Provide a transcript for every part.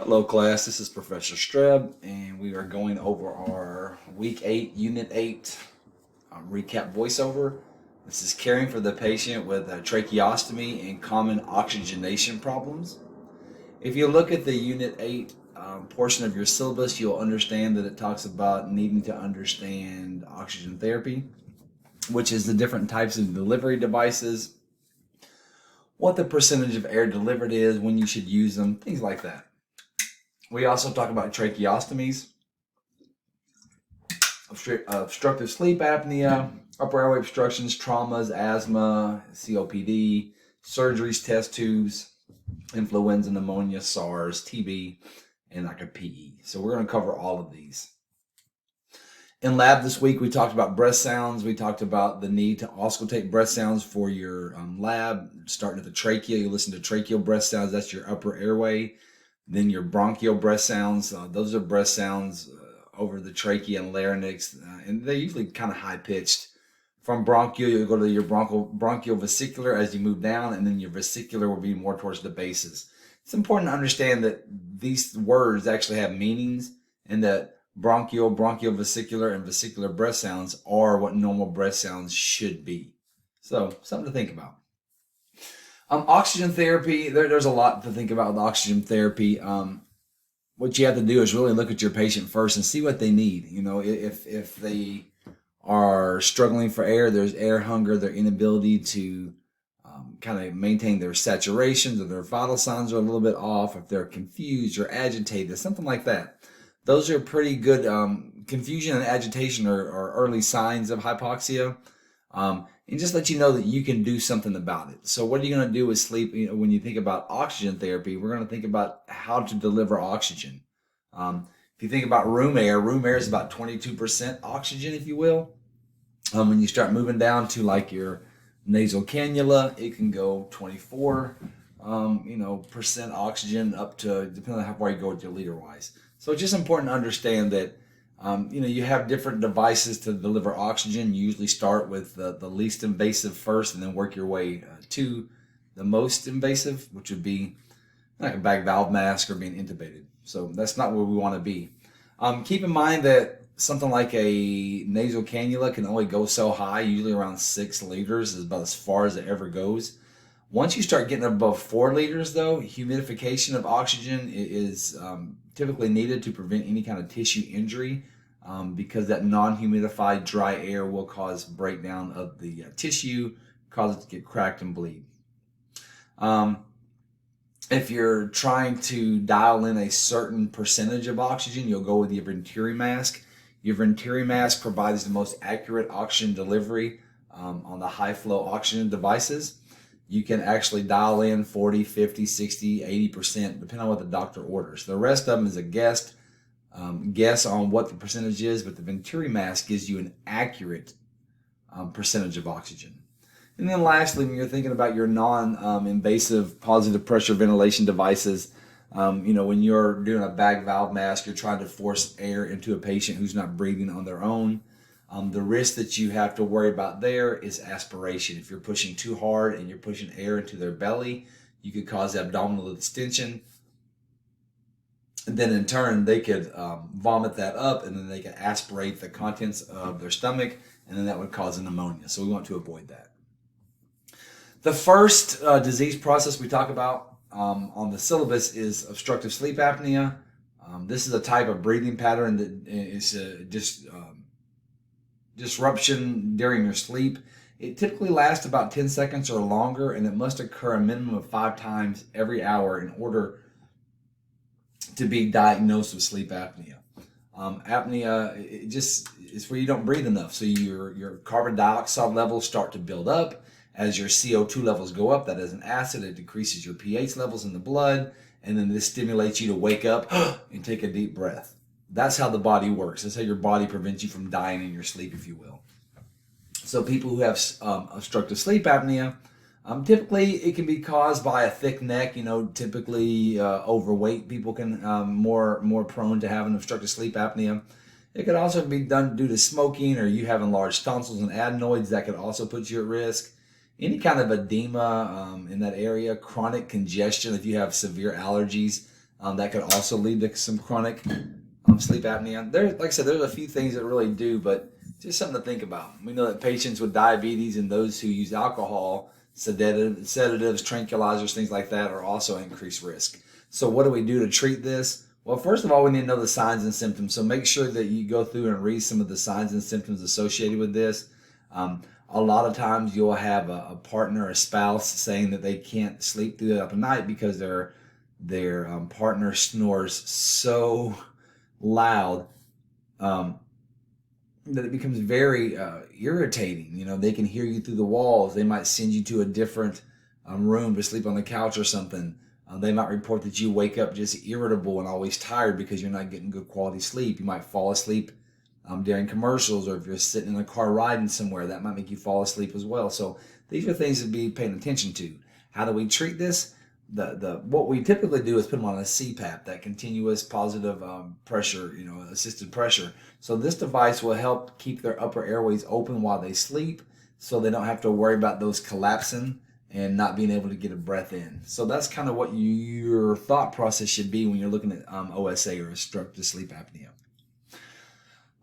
Hello class, this is Professor Streb and we are going over our week 8, unit 8 recap voiceover. This is caring for the patient with a tracheostomy and common oxygenation problems. If you look at the unit 8 portion of your syllabus, you'll understand that it talks about needing to understand oxygen therapy, which is the different types of delivery devices, what the percentage of air delivered is, when you should use them, things like that. We also talk about tracheostomies, obstructive sleep apnea, upper airway obstructions, traumas, asthma, COPD, surgeries, test tubes, influenza, pneumonia, SARS, TB, and like a PE. So we're going to cover all of these. In lab this week, we talked about breath sounds. We talked about the need to auscultate breath sounds for your lab. Starting at the trachea, you listen to tracheal breath sounds. That's your upper airway. Then your bronchial breath sounds, those are breath sounds over the trachea and larynx, and they're usually kind of high-pitched. From bronchial, you'll go to your bronchial vesicular as you move down, and then your vesicular will be more towards the bases. It's important to understand that these words actually have meanings, and that bronchial, vesicular, and vesicular breath sounds are what normal breath sounds should be. So, something to think about. Oxygen therapy, there's a lot to think about with oxygen therapy. What you have to do is really look at your patient first and see what they need. You know, if they are struggling for air, there's air hunger, their inability to kind of maintain their saturations, or their vital signs are a little bit off, if they're confused or agitated, something like that. Those are pretty good. Confusion and agitation are early signs of hypoxia. And just let you know that you can do something about it. So what are you going to do with sleep? You know, when you think about oxygen therapy, we're going to think about how to deliver oxygen. If you think about room air is about 22% oxygen, if you will. When you start moving down to like your nasal cannula, it can go 24, percent oxygen up to, depending on how far you go with your liter wise. So it's just important to understand that you have different devices to deliver oxygen. You usually start with the least invasive first, and then work your way to the most invasive, which would be like a bag valve mask or being intubated. So that's not where we want to be. Keep in mind that something like a nasal cannula can only go so high, usually around 6 liters is about as far as it ever goes. Once you start getting above 4 liters, though, humidification of oxygen is typically needed to prevent any kind of tissue injury, because that non-humidified dry air will cause breakdown of the tissue, cause it to get cracked and bleed. If you're trying to dial in a certain percentage of oxygen, you'll go with your Venturi mask. Your Venturi mask provides the most accurate oxygen delivery on the high-flow oxygen devices. You can actually dial in 40, 50, 60, 80%, depending on what the doctor orders. The rest of them is a guess on what the percentage is, but the Venturi mask gives you an accurate percentage of oxygen. And then lastly, when you're thinking about your non-invasive positive pressure ventilation devices, when you're doing a bag valve mask, you're trying to force air into a patient who's not breathing on their own. The risk that you have to worry about there is aspiration. If you're pushing too hard and you're pushing air into their belly, you could cause abdominal distension. And then in turn, they could vomit that up, and then they could aspirate the contents of their stomach, and then that would cause a pneumonia. So we want to avoid that. The first disease process we talk about on the syllabus is obstructive sleep apnea. This is a type of breathing pattern that is disruption during your sleep. It typically lasts about 10 seconds or longer, and it must occur a minimum of 5 times every hour in order to be diagnosed with sleep apnea. Apnea, it just is where you don't breathe enough. So your carbon dioxide levels start to build up. As your CO2 levels go up, that is an acid, it decreases your pH levels in the blood, and then this stimulates you to wake up and take a deep breath. That's how the body works. That's how your body prevents you from dying in your sleep, if you will. So people who have obstructive sleep apnea, typically it can be caused by a thick neck. Typically overweight people can more prone to having obstructive sleep apnea. It could also be done due to smoking, or you having large tonsils and adenoids. That could also put you at risk. Any kind of edema in that area, chronic congestion, if you have severe allergies, That could also lead to some chronic sleep apnea. Like I said, there's a few things that really do, but just something to think about. We know that patients with diabetes and those who use alcohol, sedatives, tranquilizers, things like that are also increased risk. So what do we do to treat this? Well, first of all, we need to know the signs and symptoms. So make sure that you go through and read some of the signs and symptoms associated with this. A lot of times you'll have a partner, a spouse saying that they can't sleep through the night because their partner snores so loud that it becomes very irritating. You know, they can hear you through the walls. They might send you to a different room to sleep on the couch or something. They might report that you wake up just irritable and always tired because you're not getting good quality sleep. You might fall asleep during commercials, or if you're sitting in a car riding somewhere, that might make you fall asleep as well. So these are things to be paying attention to. How do we treat this? What we typically do is put them on a CPAP, that continuous positive pressure, assisted pressure. So this device will help keep their upper airways open while they sleep, so they don't have to worry about those collapsing and not being able to get a breath in. So that's kind of what your thought process should be when you're looking at OSA, or obstructive sleep apnea.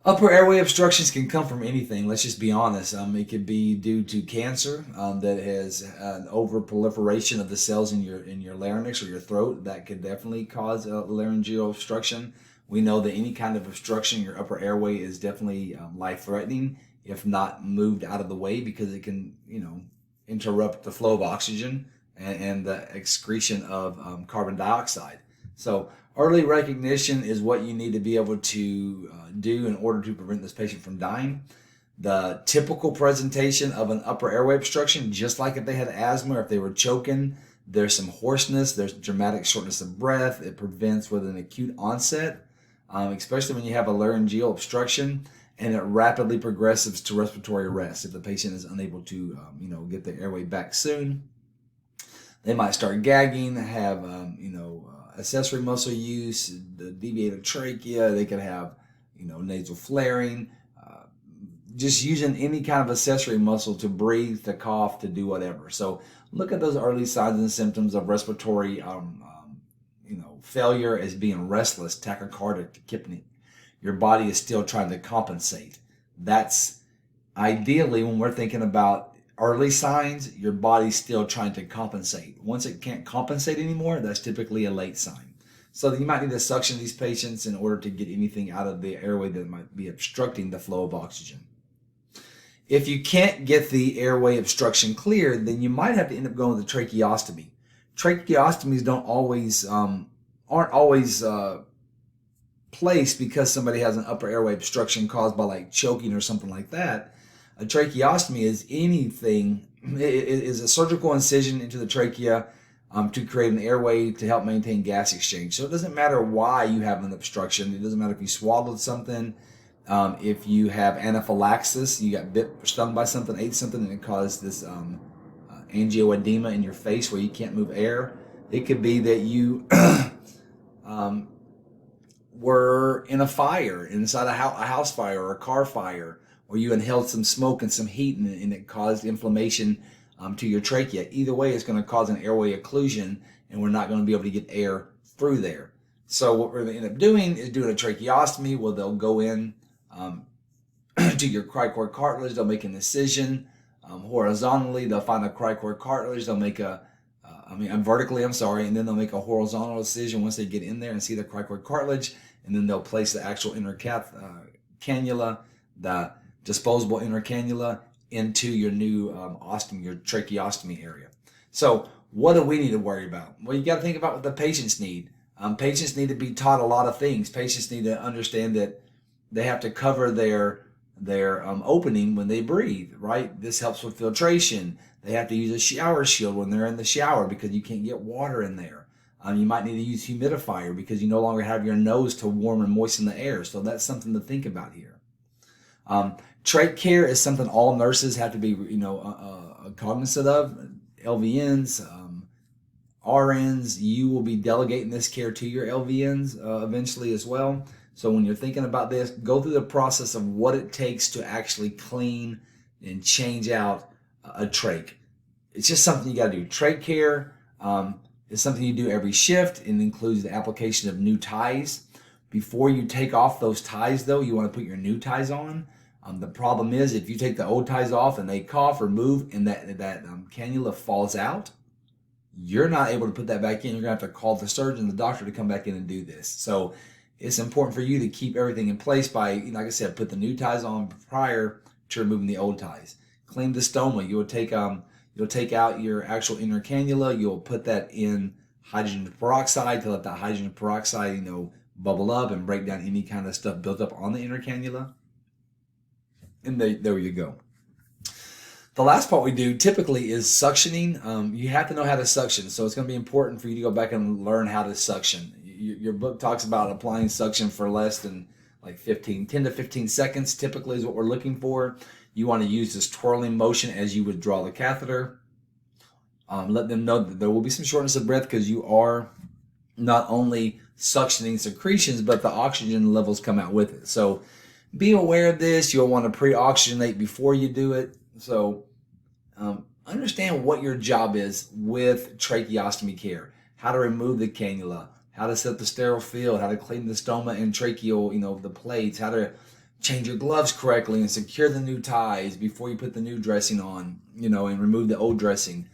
Upper airway obstructions can come from anything. Let's just be honest. It could be due to cancer that has an overproliferation of the cells in your larynx or your throat. That could definitely cause a laryngeal obstruction. We know that any kind of obstruction in your upper airway is definitely life-threatening if not moved out of the way, because it can, interrupt the flow of oxygen and the excretion of carbon dioxide. So early recognition is what you need to be able to do in order to prevent this patient from dying. The typical presentation of an upper airway obstruction, just like if they had asthma or if they were choking, there's some hoarseness, there's dramatic shortness of breath. It prevents with an acute onset, especially when you have a laryngeal obstruction, and it rapidly progresses to respiratory arrest if the patient is unable to get their airway back soon. They might start gagging, have accessory muscle use, the deviated trachea. They could have nasal flaring, just using any kind of accessory muscle to breathe, to cough, to do whatever. So look at those early signs and symptoms of respiratory failure as being restless, tachycardic, tachypneic. Your body is still trying to compensate. That's ideally when we're thinking about early signs, your body's still trying to compensate. Once it can't compensate anymore, that's typically a late sign. So you might need to suction these patients in order to get anything out of the airway that might be obstructing the flow of oxygen. If you can't get the airway obstruction cleared, then you might have to end up going with a tracheostomy. Tracheostomies aren't always placed because somebody has an upper airway obstruction caused by like choking or something like that. A tracheostomy is anything. It is a surgical incision into the trachea to create an airway to help maintain gas exchange. So it doesn't matter why you have an obstruction. It doesn't matter if you swallowed something, if you have anaphylaxis, you got bit or stung by something, ate something, and it caused this angioedema in your face where you can't move air. It could be that you were in a fire, inside a house fire or a car fire, or you inhaled some smoke and some heat and it caused inflammation to your trachea. Either way, it's going to cause an airway occlusion, and we're not going to be able to get air through there. So what we're going to end up doing is doing a tracheostomy where they'll go in to your cricoid cartilage. They'll make an incision horizontally. They'll find a cricoid cartilage. They'll make vertically, and then they'll make a horizontal incision once they get in there and see the cricoid cartilage, and then they'll place the actual inner cannula, the disposable inner cannula, into your new ostomy, your tracheostomy area. So what do we need to worry about? Well, you got to think about what the patients need. Patients need to be taught a lot of things. Patients need to understand that they have to cover their opening when they breathe, right? This helps with filtration. They have to use a shower shield when they're in the shower because you can't get water in there. You might need to use humidifier because you no longer have your nose to warm and moisten the air. So that's something to think about here. Trach care is something all nurses have to be, cognizant of. LVNs, RNs, you will be delegating this care to your LVNs eventually as well. So when you're thinking about this, go through the process of what it takes to actually clean and change out a trach. It's just something you got to do. Trach care is something you do every shift. It includes the application of new ties. Before you take off those ties, though, you want to put your new ties on. The problem is if you take the old ties off and they cough or move and that cannula falls out, you're not able to put that back in. You're going to have to call the surgeon, the doctor, to come back in and do this. So it's important for you to keep everything in place by, like I said, put the new ties on prior to removing the old ties. Clean the stoma. You'll take out your actual inner cannula. You'll put that in hydrogen peroxide to let that hydrogen peroxide, bubble up and break down any kind of stuff built up on the inner cannula. And there you go. The last part we do typically is suctioning. You have to know how to suction, so it's going to be important for you to go back and learn how to suction. Your book talks about applying suction for less than like 10 to 15 seconds typically is what we're looking for. You want to use this twirling motion as you would draw the catheter. Let them know that there will be some shortness of breath because you are not only suctioning secretions, but the oxygen levels come out with it. So be aware of this. You'll want to pre-oxygenate before you do it. So understand what your job is with tracheostomy care, how to remove the cannula, how to set the sterile field, how to clean the stoma and tracheal, the plates, how to change your gloves correctly and secure the new ties before you put the new dressing on, and remove the old dressing.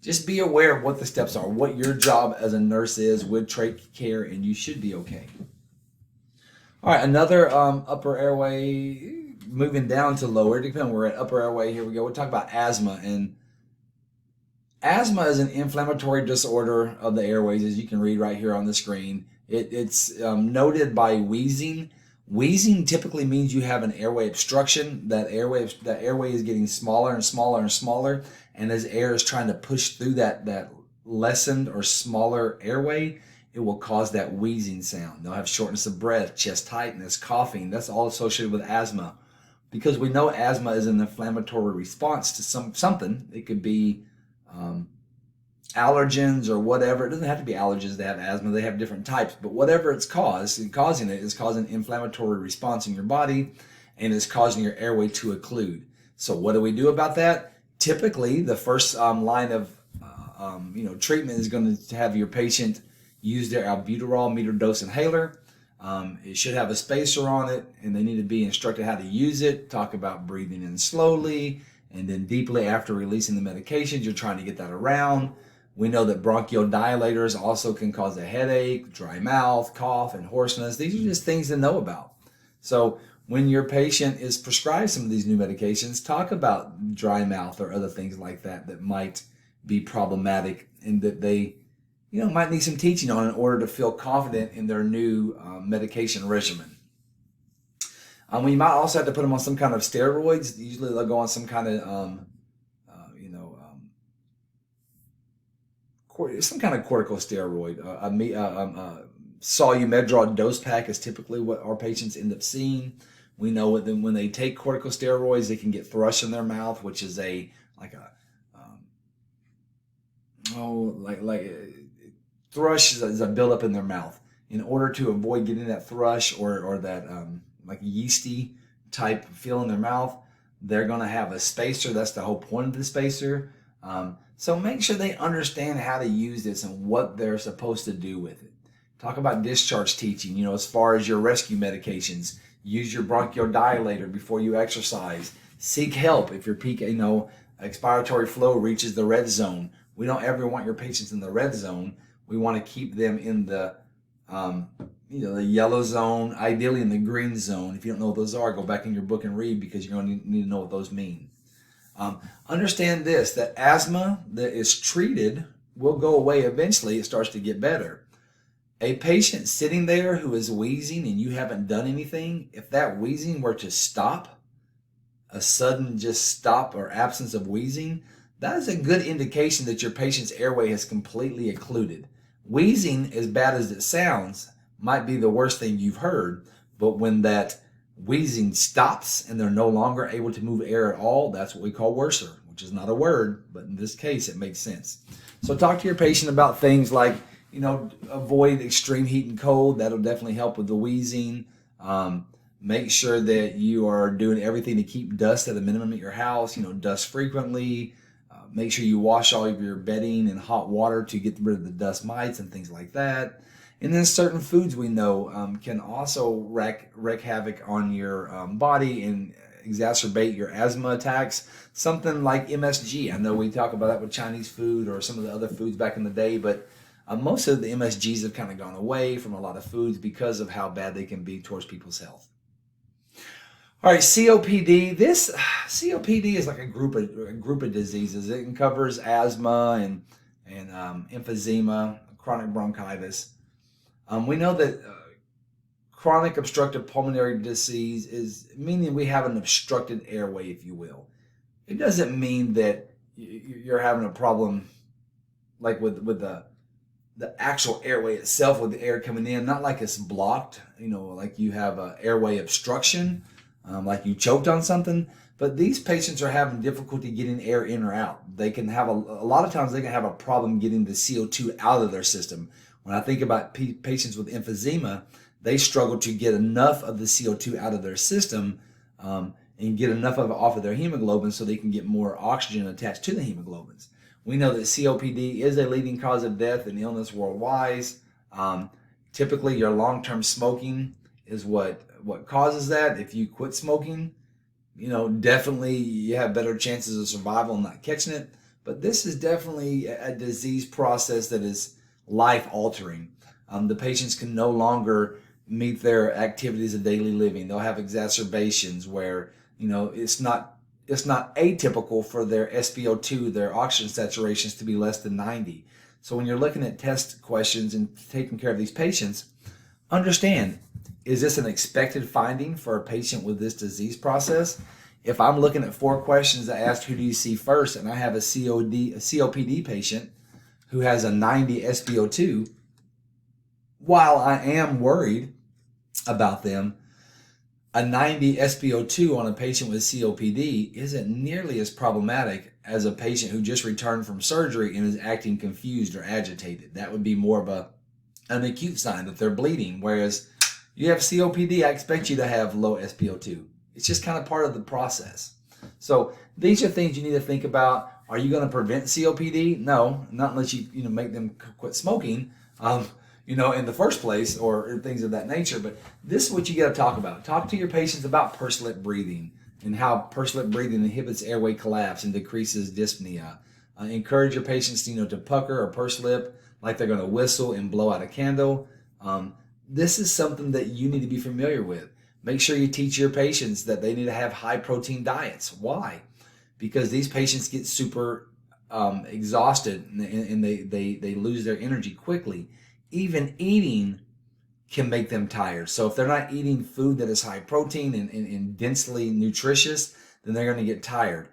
Just be aware of what the steps are, what your job as a nurse is with trach care, and you should be okay. All right, another upper airway, moving down to lower, depending on where we're at, upper airway, here we go. We'll talk about asthma. And asthma is an inflammatory disorder of the airways, as you can read right here on the screen. It's noted by wheezing. Wheezing typically means you have an airway obstruction. That airway is getting smaller and smaller and smaller, and as air is trying to push through that lessened or smaller airway, it will cause that wheezing sound. They'll have shortness of breath, chest tightness, coughing. That's all associated with asthma. Because we know asthma is an inflammatory response to something. It could be allergens or whatever. It doesn't have to be allergens that have asthma. They have different types. But whatever it's causing it is causing an inflammatory response in your body and is causing your airway to occlude. So what do we do about that? Typically, the first line of treatment is going to have your patient use their albuterol meter dose inhaler. It should have a spacer on it, and they need to be instructed how to use it. Talk about breathing in slowly and then deeply after releasing the medications. You're trying to get that around. We know that bronchodilators also can cause a headache, dry mouth, cough, and hoarseness. These are just things to know about. So when your patient is prescribed some of these new medications, talk about dry mouth or other things like that might be problematic and that they might need some teaching on in order to feel confident in their new medication regimen. We might also have to put them on some kind of steroids. Usually they'll go on some kind of, some kind of corticosteroid. Solumedrol dose pack is typically what our patients end up seeing. We know that when they take corticosteroids, they can get thrush in their mouth, which is thrush is a buildup in their mouth. In order to avoid getting that thrush or that yeasty type feel in their mouth, they're going to have a spacer. That's the whole point of the spacer. So make sure they understand how to use this and what they're supposed to do with it. Talk about discharge teaching, as far as your rescue medications. Use your bronchodilator before you exercise. Seek help if your peak, expiratory flow reaches the red zone. We don't ever want your patients in the red zone. We want to keep them in the the yellow zone, ideally in the green zone. If you don't know what those are, go back in your book and read, because you're going to need to know what those mean. Understand this, that asthma that is treated will go away eventually. It starts to get better. A patient sitting there who is wheezing and you haven't done anything, if that wheezing were to stop, a sudden just stop or absence of wheezing, that is a good indication that your patient's airway has completely occluded. Wheezing, as bad as it sounds, might be the worst thing you've heard, but when that wheezing stops and they're no longer able to move air at all, that's what we call worser, which is not a word, but in this case it makes sense. So talk to your patient about things like, avoid extreme heat and cold. That'll definitely help with the wheezing. Make sure that you are doing everything to keep dust at a minimum at your house. Dust frequently. Make sure you wash all of your bedding in hot water to get rid of the dust mites and things like that. And then certain foods we know can also wreak havoc on your body and exacerbate your asthma attacks. Something like MSG. I know we talk about that with Chinese food or some of the other foods back in the day, but most of the MSGs have kind of gone away from a lot of foods because of how bad they can be towards people's health. All right, COPD. This COPD is like a group of diseases. It covers asthma and emphysema, chronic bronchitis. We know that chronic obstructive pulmonary disease is meaning we have an obstructed airway, if you will. It doesn't mean that you're having a problem like with the actual airway itself, with the air coming in, not like it's blocked, like you have an airway obstruction, like you choked on something. But these patients are having difficulty getting air in or out. They can have a lot of times they can have a problem getting the CO2 out of their system. When I think about patients with emphysema, they struggle to get enough of the CO2 out of their system and get enough of it off of their hemoglobin so they can get more oxygen attached to the hemoglobins. We know that COPD is a leading cause of death and illness worldwide. Typically, your long-term smoking is what causes that. If you quit smoking, definitely you have better chances of survival and not catching it. But this is definitely a disease process that is life-altering. The patients can no longer meet their activities of daily living. They'll have exacerbations where it's not atypical for their SpO2, their oxygen saturations, to be less than 90. So when you're looking at test questions and taking care of these patients, understand, is this an expected finding for a patient with this disease process? If I'm looking at 4 questions that ask who do you see first, and I have a COPD patient who has a 90 SpO2, while I am worried about them, a 90 SpO2 on a patient with COPD isn't nearly as problematic as a patient who just returned from surgery and is acting confused or agitated. That would be more of an acute sign that they're bleeding, whereas you have COPD, I expect you to have low SpO2. It's just kind of part of the process. So these are things you need to think about. Are you going to prevent COPD? No, not unless you make them quit smoking, in the first place, or things of that nature. But this is what you got to talk about. Talk to your patients about pursed lip breathing and how pursed lip breathing inhibits airway collapse and decreases dyspnea. Encourage your patients to pucker or purse lip like they're going to whistle and blow out a candle. This is something that you need to be familiar with. Make sure you teach your patients that they need to have high protein diets. Why? Because these patients get super exhausted and they lose their energy quickly. Even eating can make them tired. So if they're not eating food that is high protein and densely nutritious, then they're going to get tired.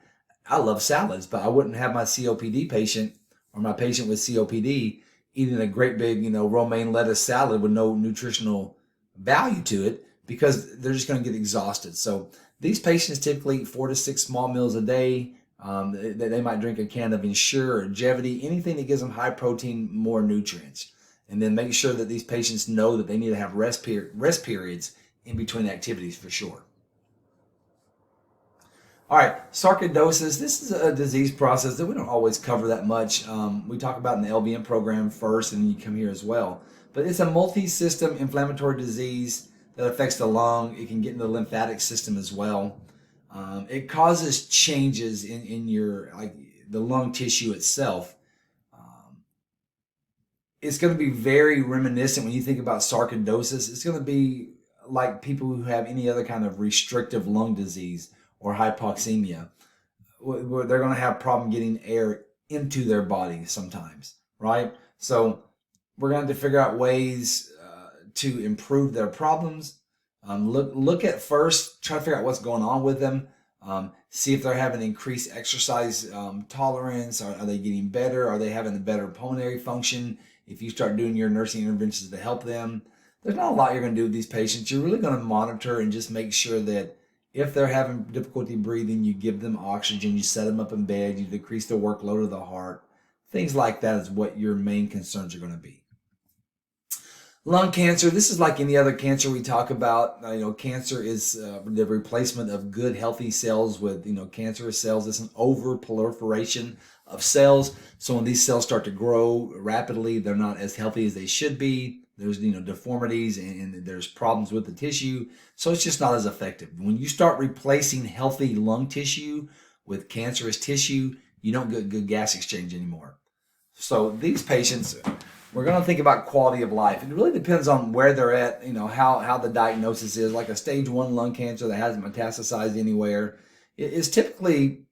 I love salads, but I wouldn't have my COPD patient or my patient with COPD eating a great big, romaine lettuce salad with no nutritional value to it, because they're just going to get exhausted. So these patients typically eat 4 to 6 small meals a day. They might drink a can of Ensure or Jevity, anything that gives them high protein, more nutrients. And then make sure that these patients know that they need to have rest periods in between activities for sure. All right, sarcoidosis. This is a disease process that we don't always cover that much. We talk about in the LVM program first, and then you come here as well. But it's a multi-system inflammatory disease that affects the lung. It can get into the lymphatic system as well. It causes changes in your the lung tissue itself. It's going to be very reminiscent when you think about sarcoidosis. It's going to be like people who have any other kind of restrictive lung disease or hypoxemia, where they're going to have problem getting air into their body sometimes, right? So we're going to have to figure out ways to improve their problems. Look at first, try to figure out what's going on with them. See if they're having increased exercise tolerance. Are they getting better? Are they having a better pulmonary function? If you start doing your nursing interventions to help them, there's not a lot you're going to do with these patients. You're really going to monitor and just make sure that if they're having difficulty breathing, you give them oxygen, you set them up in bed, you decrease the workload of the heart. Things like that is what your main concerns are going to be. Lung cancer, this is like any other cancer we talk about. Cancer is the replacement of good, healthy cells with, cancerous cells. It's an overproliferation of cells. So when these cells start to grow rapidly, they're not as healthy as they should be. There's deformities and there's problems with the tissue. So it's just not as effective. When you start replacing healthy lung tissue with cancerous tissue, you don't get good gas exchange anymore. So these patients, we're going to think about quality of life. It really depends on where they're at, how the diagnosis is. Like a stage 1 lung cancer that hasn't metastasized anywhere is typically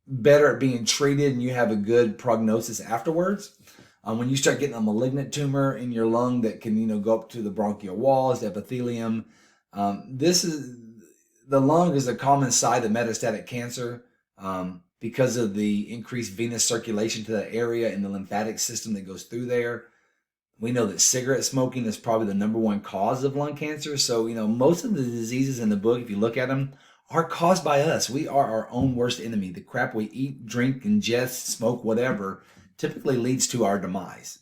better at being treated and you have a good prognosis afterwards. When you start getting a malignant tumor in your lung that can, go up to the bronchial walls, the epithelium, the lung is a common site of metastatic cancer because of the increased venous circulation to that area and the lymphatic system that goes through there. We know that cigarette smoking is probably the #1 cause of lung cancer. So, most of the diseases in the book, if you look at them, are caused by us. We are our own worst enemy. The crap we eat, drink, ingest, smoke, whatever, typically leads to our demise.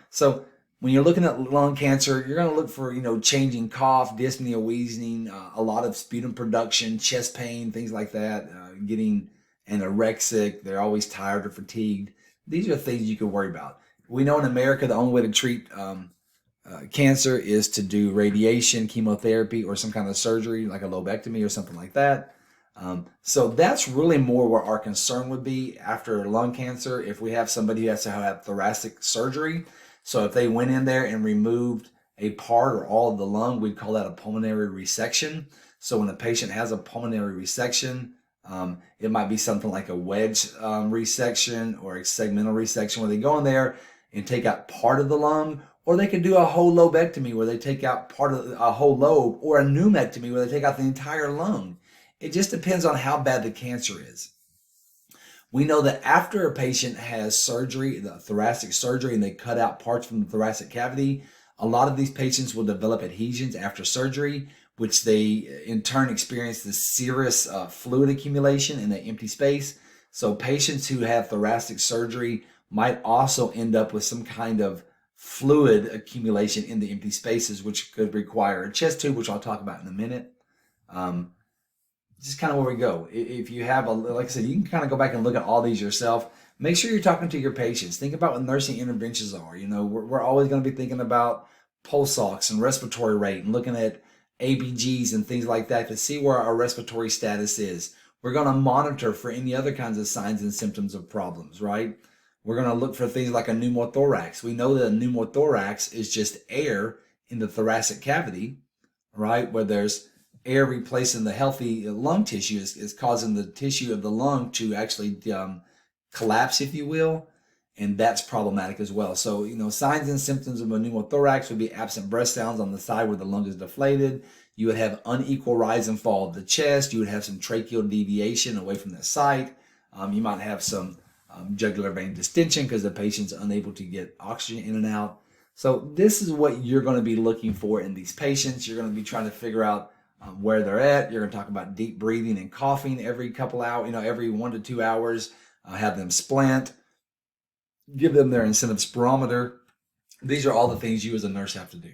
So when you're looking at lung cancer, you're going to look for, changing cough, dyspnea, wheezing, a lot of sputum production, chest pain, things like that, getting anorexic. They're always tired or fatigued. These are things you can worry about. We know in America, the only way to treat cancer is to do radiation, chemotherapy, or some kind of surgery like a lobectomy or something like that. So that's really more where our concern would be after lung cancer if we have somebody who has to have thoracic surgery. So if they went in there and removed a part or all of the lung, we'd call that a pulmonary resection. So when a patient has a pulmonary resection, it might be something like a wedge resection or a segmental resection where they go in there and take out part of the lung, or they can do a whole lobectomy where they take out part of a whole lobe, or a pneumectomy where they take out the entire lung. It just depends on how bad the cancer is. We know that after a patient has surgery, the thoracic surgery, and they cut out parts from the thoracic cavity, a lot of these patients will develop adhesions after surgery, which they in turn experience the serous fluid accumulation in the empty space. So patients who have thoracic surgery might also end up with some kind of fluid accumulation in the empty spaces, which could require a chest tube, which I'll talk about in a minute. Just kind of where we go. If you have like I said, you can kind of go back and look at all these yourself. Make sure you're talking to your patients. Think about what nursing interventions are. We're always going to be thinking about pulse ox and respiratory rate and looking at ABGs and things like that to see where our respiratory status is. We're going to monitor for any other kinds of signs and symptoms of problems, right? We're going to look for things like a pneumothorax. We know that a pneumothorax is just air in the thoracic cavity, right? Where there's air replacing the healthy lung tissue is causing the tissue of the lung to actually collapse, if you will, and that's problematic as well. So, signs and symptoms of a pneumothorax would be absent breath sounds on the side where the lung is deflated. You would have unequal rise and fall of the chest. You would have some tracheal deviation away from the site. You might have some jugular vein distension because the patient's unable to get oxygen in and out. So this is what you're going to be looking for in these patients. You're going to be trying to figure out where they're at. You're going to talk about deep breathing and coughing every couple hours, every 1 to 2 hours. Have them splint. Give them their incentive spirometer. These are all the things you as a nurse have to do.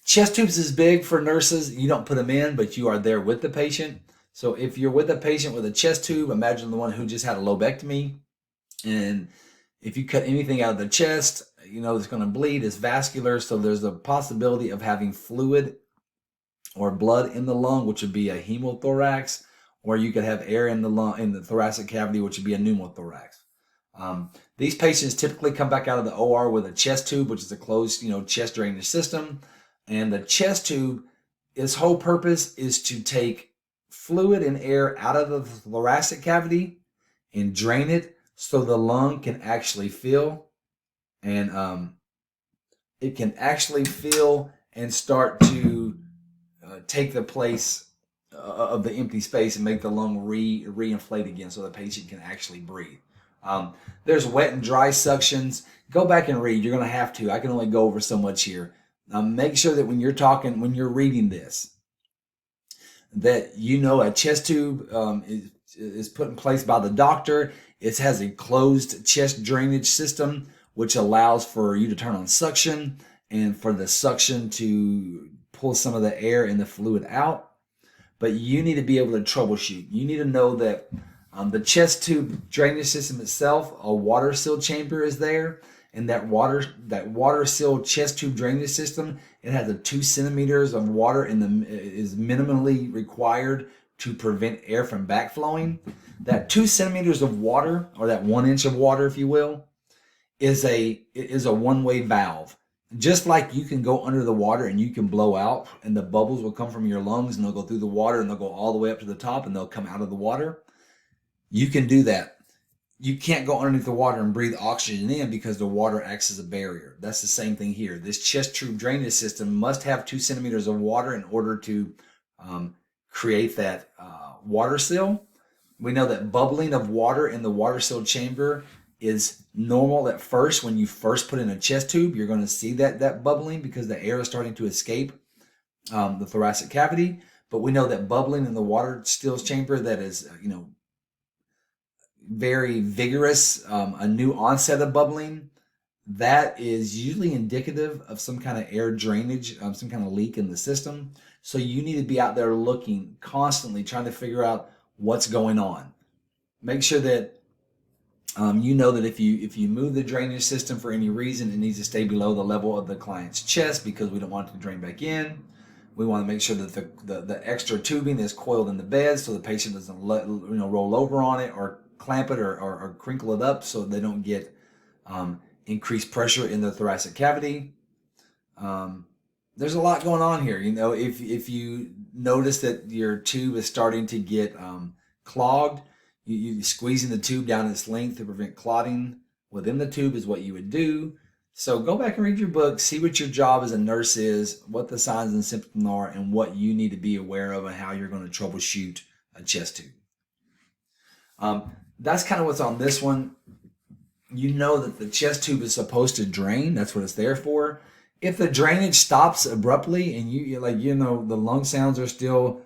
Chest tubes is big for nurses. You don't put them in, but you are there with the patient. So if you're with a patient with a chest tube, imagine the one who just had a lobectomy. And if you cut anything out of the chest, it's going to bleed. It's vascular. So there's a possibility of having fluid or blood in the lung, which would be a hemothorax, or you could have air in the lung, in the thoracic cavity, which would be a pneumothorax. These patients typically come back out of the OR with a chest tube, which is a closed, chest drainage system. And the chest tube, its whole purpose is to take fluid and air out of the thoracic cavity and drain it so the lung can actually fill, and it can actually fill and start to take the place of the empty space and make the lung re-inflate again so the patient can actually breathe. There's wet and dry suctions. Go back and read. You're going to have to. I can only go over so much here. Make sure that when you're reading this, that a chest tube is put in place by the doctor. It has a closed chest drainage system, which allows for you to turn on suction and for the suction to pull some of the air and the fluid out. But you need to be able to troubleshoot. You need to know that The chest tube drainage system itself, a water seal chamber is there, and that water seal chest tube drainage system, it has a 2 centimeters of water is minimally required to prevent air from backflowing. That 2 centimeters of water, or that 1 inch of water, if you will, is a one-way valve. Just like you can go under the water and you can blow out, and the bubbles will come from your lungs and they'll go through the water and they'll go all the way up to the top and they'll come out of the water. You can do that. You can't go underneath the water and breathe oxygen in because the water acts as a barrier. That's the same thing here. This chest tube drainage system must have 2 centimeters of water in order to create that water seal. We know that bubbling of water in the water seal chamber is normal at first. When you first put in a chest tube, you're going to see that bubbling because the air is starting to escape the thoracic cavity. But we know that bubbling in the water seal chamber that is, very vigorous, a new onset of bubbling, that is usually indicative of some kind of air drainage, some kind of leak in the system. So you need to be out there looking constantly, trying to figure out what's going on. Make sure that you know that if you move the drainage system for any reason, it needs to stay below the level of the client's chest because we don't want it to drain back in. We want to make sure that the extra tubing is coiled in the bed so the patient doesn't roll over on it or clamp it or crinkle it up so they don't get increased pressure in the thoracic cavity. There's a lot going on here. If you notice that your tube is starting to get clogged, you squeezing the tube down its length to prevent clotting within the tube is what you would do. So go back and read your book, see what your job as a nurse is, what the signs and symptoms are, and what you need to be aware of and how you're going to troubleshoot a chest tube. That's kind of what's on this one. You know that the chest tube is supposed to drain. That's what it's there for. If the drainage stops abruptly and the lung sounds are still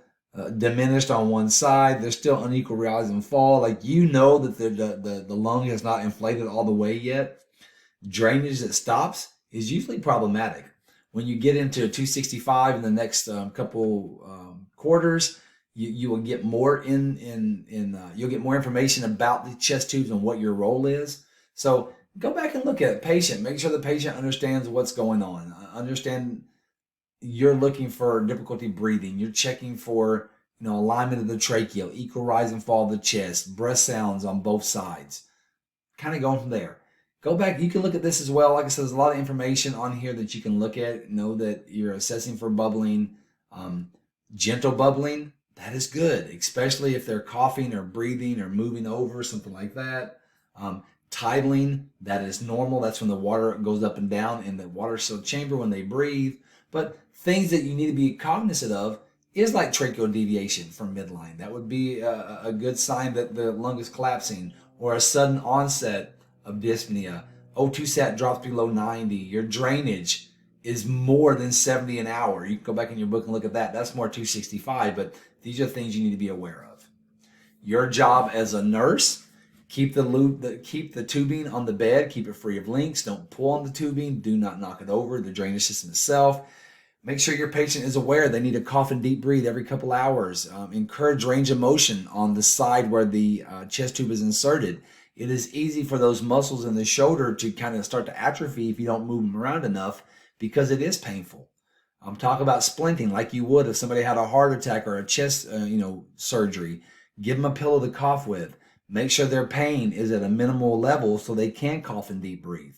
diminished on one side, there's still unequal rise and fall, that the lung has not inflated all the way yet, drainage that stops is usually problematic. When you get into 265 in the next couple quarters, you will get more you'll get more information about the chest tubes and what your role is. So go back and look at a patient. Make sure the patient understands what's going on. Understand you're looking for difficulty breathing. You're checking for alignment of the trachea, equal rise and fall of the chest, breath sounds on both sides. Kind of going from there. Go back. You can look at this as well. Like I said, there's a lot of information on here that you can look at. Know that you're assessing for bubbling, gentle bubbling. That is good, especially if they're coughing or breathing or moving over, something like that. Tidling, that is normal. That's when the water goes up and down in the water seal chamber when they breathe. But things that you need to be cognizant of is like tracheal deviation from midline. That would be a good sign that the lung is collapsing, or a sudden onset of dyspnea. O2 sat drops below 90. Your drainage is more than 70 an hour. You can go back in your book and look at that. That's more 265, but these are things you need to be aware of. Your job as a nurse, keep the tubing on the bed, keep it free of links. Don't pull on the tubing. Do not knock it over, the drainage system itself. Make sure your patient is aware they need to cough and deep breathe every couple hours. Encourage range of motion on the side where the chest tube is inserted. It is easy for those muscles in the shoulder to kind of start to atrophy if you don't move them around enough because it is painful. Talk about splinting like you would if somebody had a heart attack or a chest surgery. Give them a pillow to cough with. Make sure their pain is at a minimal level so they can cough and deep breathe.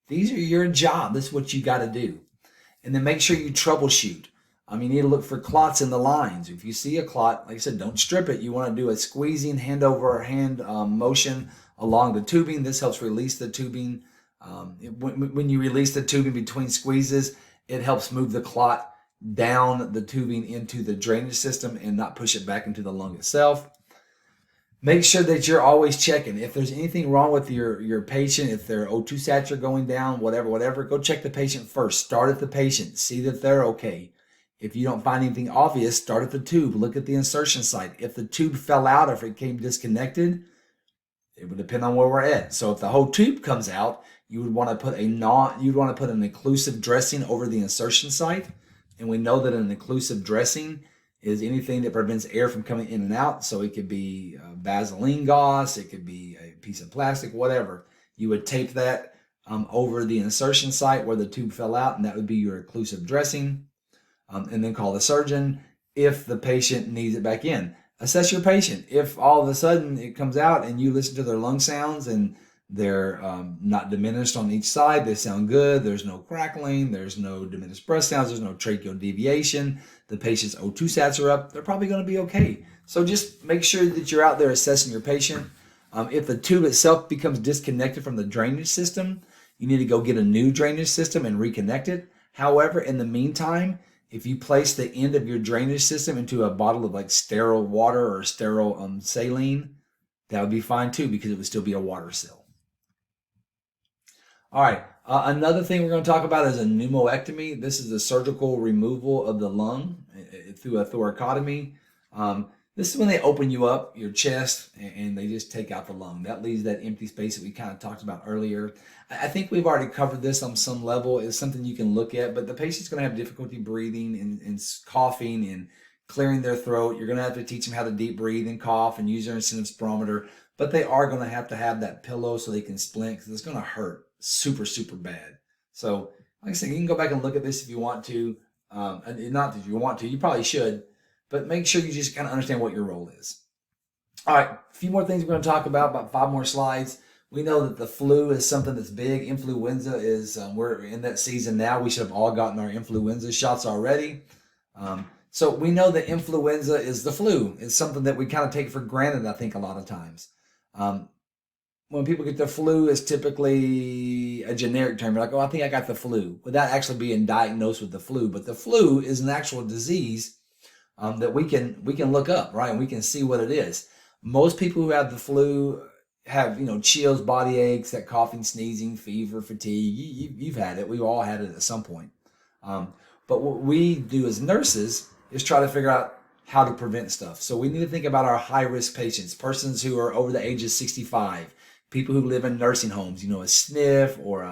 These are your job. This is what you got to do. And then make sure you troubleshoot. You need to look for clots in the lines. If you see a clot, like I said, don't strip it. You want to do a squeezing hand over hand motion along the tubing. This helps release the tubing. When you release the tubing between squeezes, it helps move the clot down the tubing into the drainage system and not push it back into the lung itself. Make sure that you're always checking. If there's anything wrong with your patient, if their O2 sats are going down, whatever, go check the patient first. Start at the patient. See that they're okay. If you don't find anything obvious, start at the tube. Look at the insertion site. If the tube fell out or if it came disconnected, it would depend on where we're at. So if the whole tube comes out, you would want to put an occlusive dressing over the insertion site. And we know that an occlusive dressing is anything that prevents air from coming in and out. So it could be Vaseline gauze, it could be a piece of plastic, whatever. You would tape that over the insertion site where the tube fell out, and that would be your occlusive dressing. And then call the surgeon if the patient needs it back in. Assess your patient. If all of a sudden it comes out and you listen to their lung sounds and they're not diminished on each side, they sound good, there's no crackling, there's no diminished breath sounds, there's no tracheal deviation, the patient's O2 sats are up, they're probably going to be okay. So just make sure that you're out there assessing your patient. If the tube itself becomes disconnected from the drainage system, you need to go get a new drainage system and reconnect it. However, in the meantime, if you place the end of your drainage system into a bottle of like sterile water or sterile saline, that would be fine too, because it would still be a water cell. All right, another thing we're going to talk about is a pneumonectomy. This is the surgical removal of the lung through a thoracotomy. This is when they open you up, your chest, and they just take out the lung. That leaves that empty space that we kind of talked about earlier. I think we've already covered this on some level. It's something you can look at, but the patient's going to have difficulty breathing and coughing and clearing their throat. You're going to have to teach them how to deep breathe and cough and use their incentive spirometer, but they are going to have that pillow so they can splint, because it's going to hurt super, super bad. So, like I said, you can go back and look at this if you want to. Not that you want to, you probably should, but make sure you just kind of understand what your role is. All right, a few more things we're going to talk about 5 more slides. We know that the flu is something that's big. Influenza is, we're in that season now. We should have all gotten our influenza shots already. So we know that influenza is the flu. It's something that we kind of take for granted, I think, a lot of times. When people get the flu, it's typically a generic term. You're like, oh, I think I got the flu, without actually being diagnosed with the flu. But the flu is an actual disease that we can look up, right? And we can see what it is. Most people who have the flu have, chills, body aches, that coughing, sneezing, fever, fatigue. You've had it. We've all had it at some point. But what we do as nurses is try to figure out how to prevent stuff. So we need to think about our high-risk patients, persons who are over the age of 65, people who live in nursing homes, a SNF or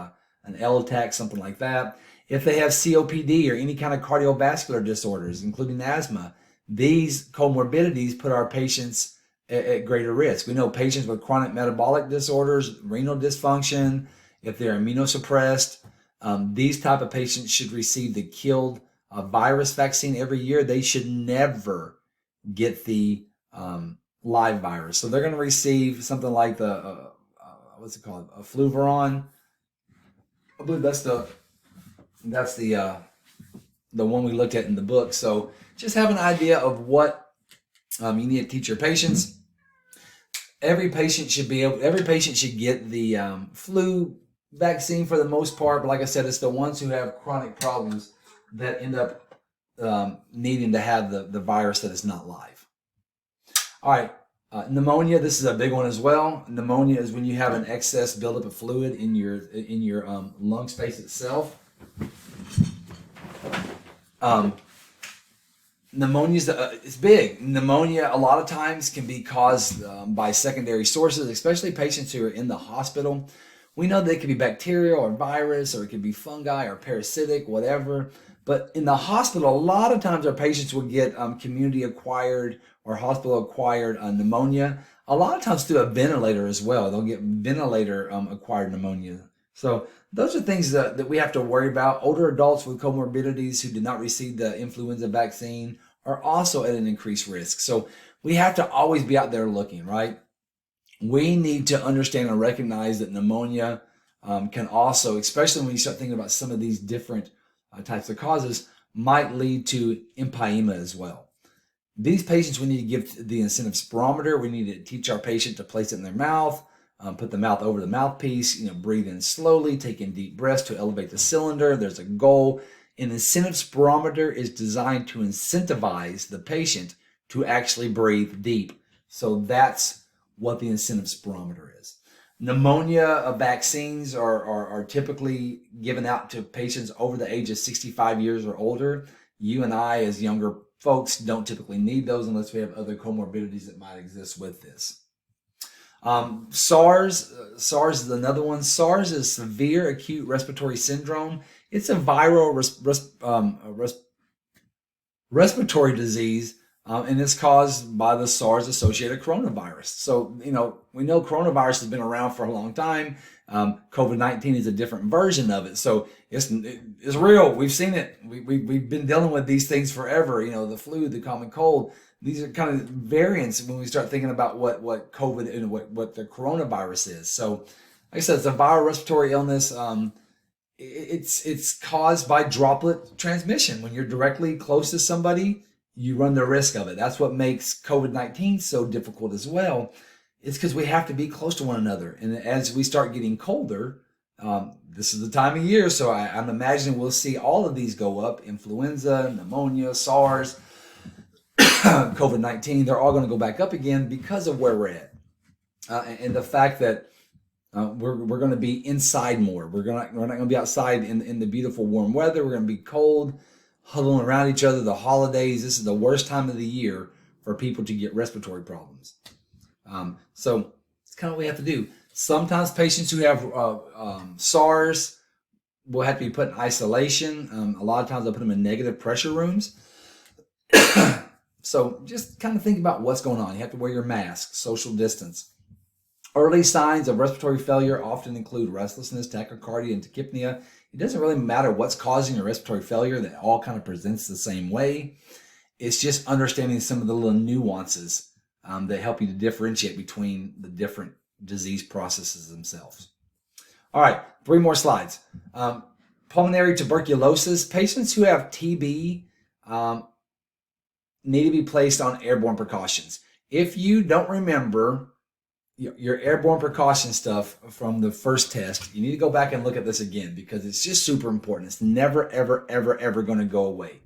an LTAC, something like that. If they have COPD or any kind of cardiovascular disorders, including asthma, these comorbidities put our patients at greater risk. We know patients with chronic metabolic disorders, renal dysfunction, if they're immunosuppressed, these type of patients should receive the killed virus vaccine every year. They should never get the live virus. So they're going to receive something like the, what's it called? A fluvaron. I believe that's the one we looked at in the book. So just have an idea of what you need to teach your patients. Every patient should get the flu vaccine for the most part, but like I said, it's the ones who have chronic problems that end up needing to have the virus that is not live. All right, pneumonia. This is a big one as well. Pneumonia is when you have an excess buildup of fluid in your lung space itself. Pneumonia is big. Pneumonia a lot of times can be caused by secondary sources, especially patients who are in the hospital. We know that it could be bacterial or virus, or it could be fungi or parasitic, whatever. But in the hospital, a lot of times our patients will get community-acquired or hospital-acquired pneumonia. A lot of times through a ventilator as well. They'll get ventilator-acquired pneumonia. So those are things that we have to worry about. Older adults with comorbidities who did not receive the influenza vaccine are also at an increased risk. So we have to always be out there looking, right? We need to understand and recognize that pneumonia can also, especially when you start thinking about some of these different types of causes, might lead to empyema as well. These patients, we need to give the incentive spirometer. We need to teach our patient to place it in their mouth, put the mouth over the mouthpiece, breathe in slowly, take in deep breaths to elevate the cylinder. There's a goal. An incentive spirometer is designed to incentivize the patient to actually breathe deep. So that's what the incentive spirometer is. Pneumonia vaccines are typically given out to patients over the age of 65 years or older. You and I, as younger folks, don't typically need those unless we have other comorbidities that might exist with this. SARS is another one. SARS is severe acute respiratory syndrome. It's a viral respiratory disease and it's caused by the SARS-associated coronavirus. So, we know coronavirus has been around for a long time. COVID-19 is a different version of it. So it's real. We've seen it. We've been dealing with these things forever. The flu, the common cold. These are kind of variants when we start thinking about what COVID and what the coronavirus is. So, like I said, it's a viral respiratory illness. It's caused by droplet transmission. When you're directly close to somebody, you run the risk of it. That's what makes COVID-19 so difficult as well. It's because we have to be close to one another. And as we start getting colder, this is the time of year, so I'm imagining we'll see all of these go up. Influenza, pneumonia, SARS, COVID-19, they're all going to go back up again because of where we're at. And the fact that we're going to be inside more. We're not going to be outside in the beautiful warm weather. We're going to be cold, huddling around each other. The holidays, this is the worst time of the year for people to get respiratory problems. So it's kind of what we have to do. Sometimes patients who have SARS will have to be put in isolation. A lot of times they'll put them in negative pressure rooms. So just kind of think about what's going on. You have to wear your mask, social distance. Early signs of respiratory failure often include restlessness, tachycardia, and tachypnea. It doesn't really matter what's causing your respiratory failure. That all kind of presents the same way. It's just understanding some of the little nuances that help you to differentiate between the different disease processes themselves. All right, 3 more slides. Pulmonary tuberculosis. Patients who have TB need to be placed on airborne precautions. If you don't remember your airborne precaution stuff from the first test, you need to go back and look at this again because it's just super important. It's never, ever, ever, ever going to go away.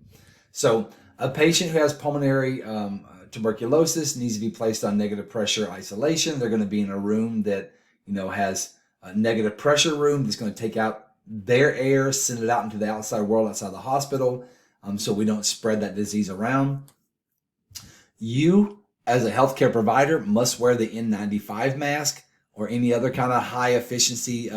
So a patient who has pulmonary tuberculosis needs to be placed on negative pressure isolation. They're going to be in a room that has a negative pressure room that's going to take out their air, send it out into the outside world, outside the hospital, so we don't spread that disease around. You, as a healthcare provider, must wear the N95 mask or any other kind of high efficiency,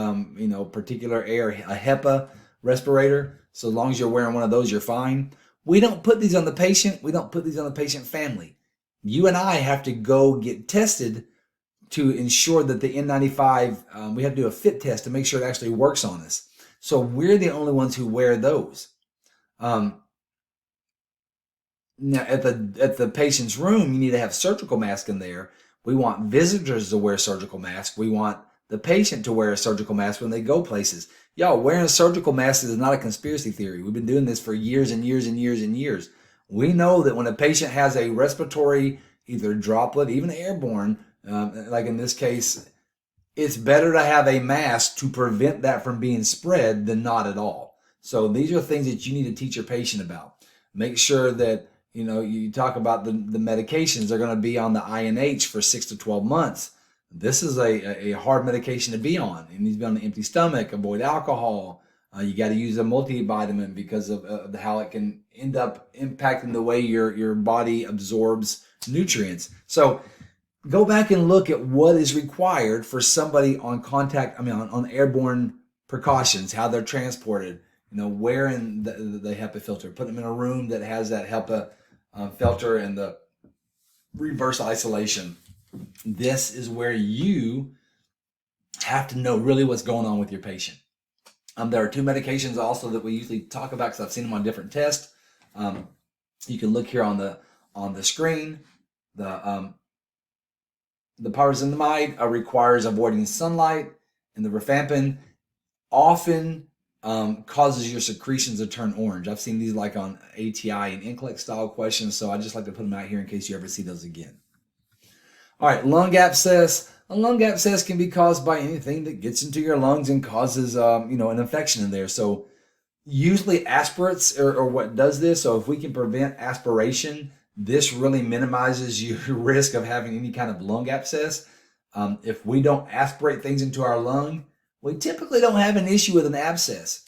particular air, a HEPA respirator. So as long as you're wearing one of those, you're fine. We don't put these on the patient. We don't put these on the patient family. You and I have to go get tested to ensure that the N95, we have to do a fit test to make sure it actually works on us. So we're the only ones who wear those. Now, at the patient's room, you need to have surgical mask in there. We want visitors to wear surgical masks. We want the patient to wear a surgical mask when they go places. Y'all, wearing a surgical mask is not a conspiracy theory. We've been doing this for years and years and years and years. We know that when a patient has a respiratory, either droplet, even airborne, like in this case, it's better to have a mask to prevent that from being spread than not at all. So these are things that you need to teach your patient about. Make sure that you talk about the medications. They're going to be on the INH for 6 to 12 months. This is a hard medication to be on. It needs to be on an empty stomach. Avoid alcohol. You got to use a multivitamin because of how it can end up impacting the way your body absorbs nutrients. So go back and look at what is required for somebody on on airborne precautions, how they're transported. Wearing the HEPA filter, put them in a room that has that HEPA filter and the reverse isolation. This is where you have to know really what's going on with your patient. There are 2 medications also that we usually talk about because I've seen them on different tests. You can look here on the screen. The pyrazinamide requires avoiding sunlight, and the rifampin often causes your secretions to turn orange. I've seen these like on ATI and NCLEX style questions, so I just like to put them out here in case you ever see those again. All right, lung abscess. A lung abscess can be caused by anything that gets into your lungs and causes an infection in there. So usually aspirates are what does this. So if we can prevent aspiration, this really minimizes your risk of having any kind of lung abscess. If we don't aspirate things into our lung, we typically don't have an issue with an abscess.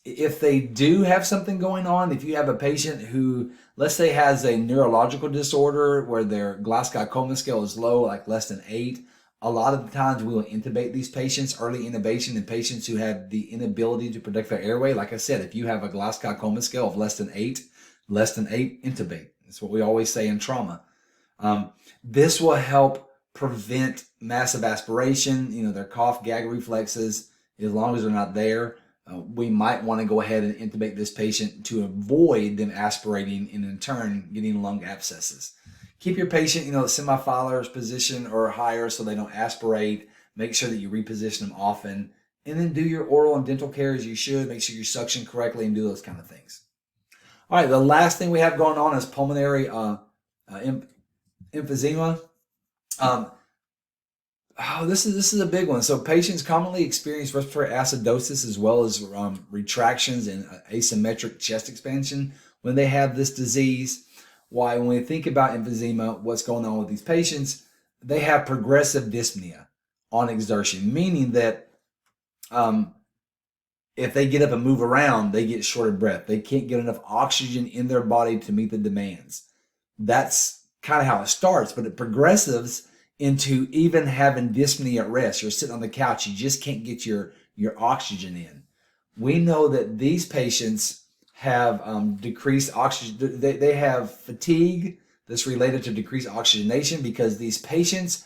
If they do have something going on, if you have a patient who, let's say, has a neurological disorder where their Glasgow Coma scale is low, like less than 8, a lot of the times we will intubate these patients. Early intubation in patients who have the inability to protect their airway. Like I said, if you have a Glasgow Coma scale of less than 8, intubate. That's what we always say in trauma. This will help prevent massive aspiration, their cough, gag reflexes. As long as they're not there, we might want to go ahead and intubate this patient to avoid them aspirating and in turn getting lung abscesses. Keep your patient, semi-Fowler's position or higher so they don't aspirate. Make sure that you reposition them often. And then do your oral and dental care as you should. Make sure you suction correctly and do those kind of things. All right, the last thing we have going on is pulmonary emphysema. This is a big one. So patients commonly experience respiratory acidosis as well as retractions and asymmetric chest expansion when they have this disease. Why, when we think about emphysema, what's going on with these patients, they have progressive dyspnea on exertion, meaning that if they get up and move around, they get short of breath. They can't get enough oxygen in their body to meet the demands. That's kind of how it starts, but it progresses into even having dyspnea at rest. You're sitting on the couch, you just can't get your oxygen in. We know that these patients have decreased oxygen. They have fatigue that's related to decreased oxygenation because these patients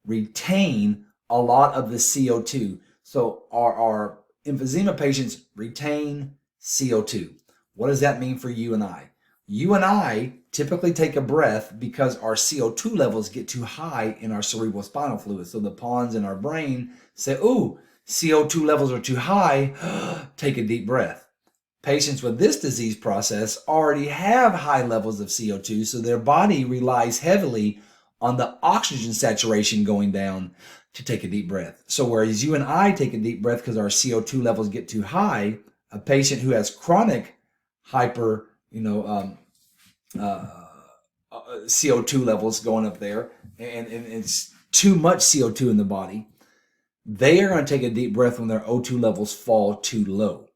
retain a lot of the CO2. So our emphysema patients retain CO2. What does that mean for you and I? You and I typically take a breath because our CO2 levels get too high in our cerebrospinal fluid. So the pons in our brain say, ooh, CO2 levels are too high, take a deep breath. Patients with this disease process already have high levels of CO2, so their body relies heavily on the oxygen saturation going down to take a deep breath. So whereas you and I take a deep breath because our CO2 levels get too high, a patient who has chronic hyper, CO2 levels going up there, and it's too much CO2 in the body, they are going to take a deep breath when their O2 levels fall too low.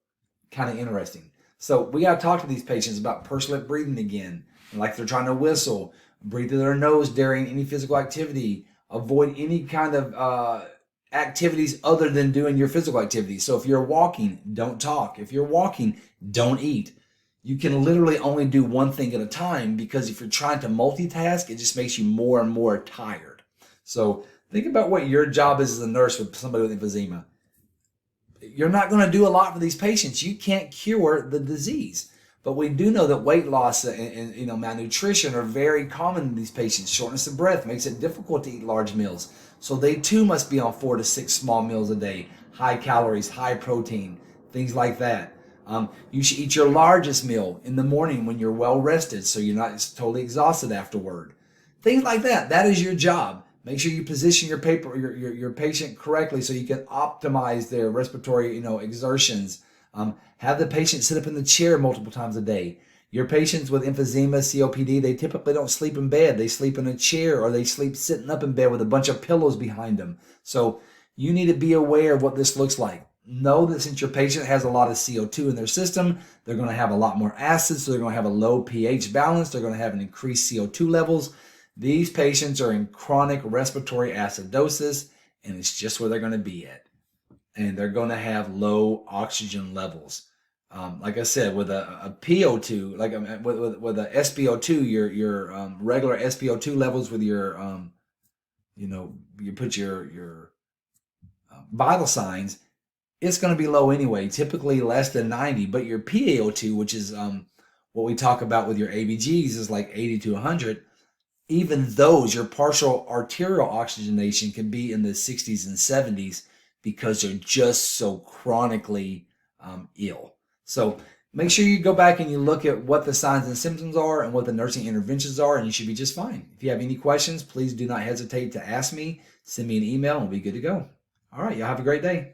Kind of interesting. So we got to talk to these patients about pursed lip breathing again, like they're trying to whistle, breathe through their nose during any physical activity, avoid any kind of activities other than doing your physical activities. So if you're walking, don't talk. If you're walking, don't eat. You can literally only do one thing at a time, because if you're trying to multitask, it just makes you more and more tired. So think about what your job is as a nurse with somebody with emphysema. You're not going to do a lot for these patients. You can't cure the disease. But we do know that weight loss and malnutrition are very common in these patients. Shortness of breath makes it difficult to eat large meals. So they too must be on 4 to 6 small meals a day, high calories, high protein, things like that. You should eat your largest meal in the morning when you're well rested, so you're not totally exhausted afterward. Things like that. That is your job. Make sure you position your patient correctly so you can optimize their respiratory exertions. Have the patient sit up in the chair multiple times a day. Your patients with emphysema, COPD, they typically don't sleep in bed. They sleep in a chair, or they sleep sitting up in bed with a bunch of pillows behind them. So you need to be aware of what this looks like. Know that since your patient has a lot of CO2 in their system, they're going to have a lot more acid, so they're going to have a low pH balance. They're going to have an increased CO2 levels. These patients are in chronic respiratory acidosis, and it's just where they're going to be at. And they're going to have low oxygen levels. Like I said, with a PO2, like with a SpO2, your regular SpO2 levels with your, you put your vital signs, it's going to be low anyway, typically less than 90. But your PaO2, which is what we talk about with your ABGs, is like 80 to 100. Even those, your partial arterial oxygenation can be in the 60s and 70s because they're just so chronically ill. So make sure you go back and you look at what the signs and symptoms are and what the nursing interventions are, and you should be just fine. If you have any questions, please do not hesitate to ask me. Send me an email and we'll be good to go. All right, y'all have a great day.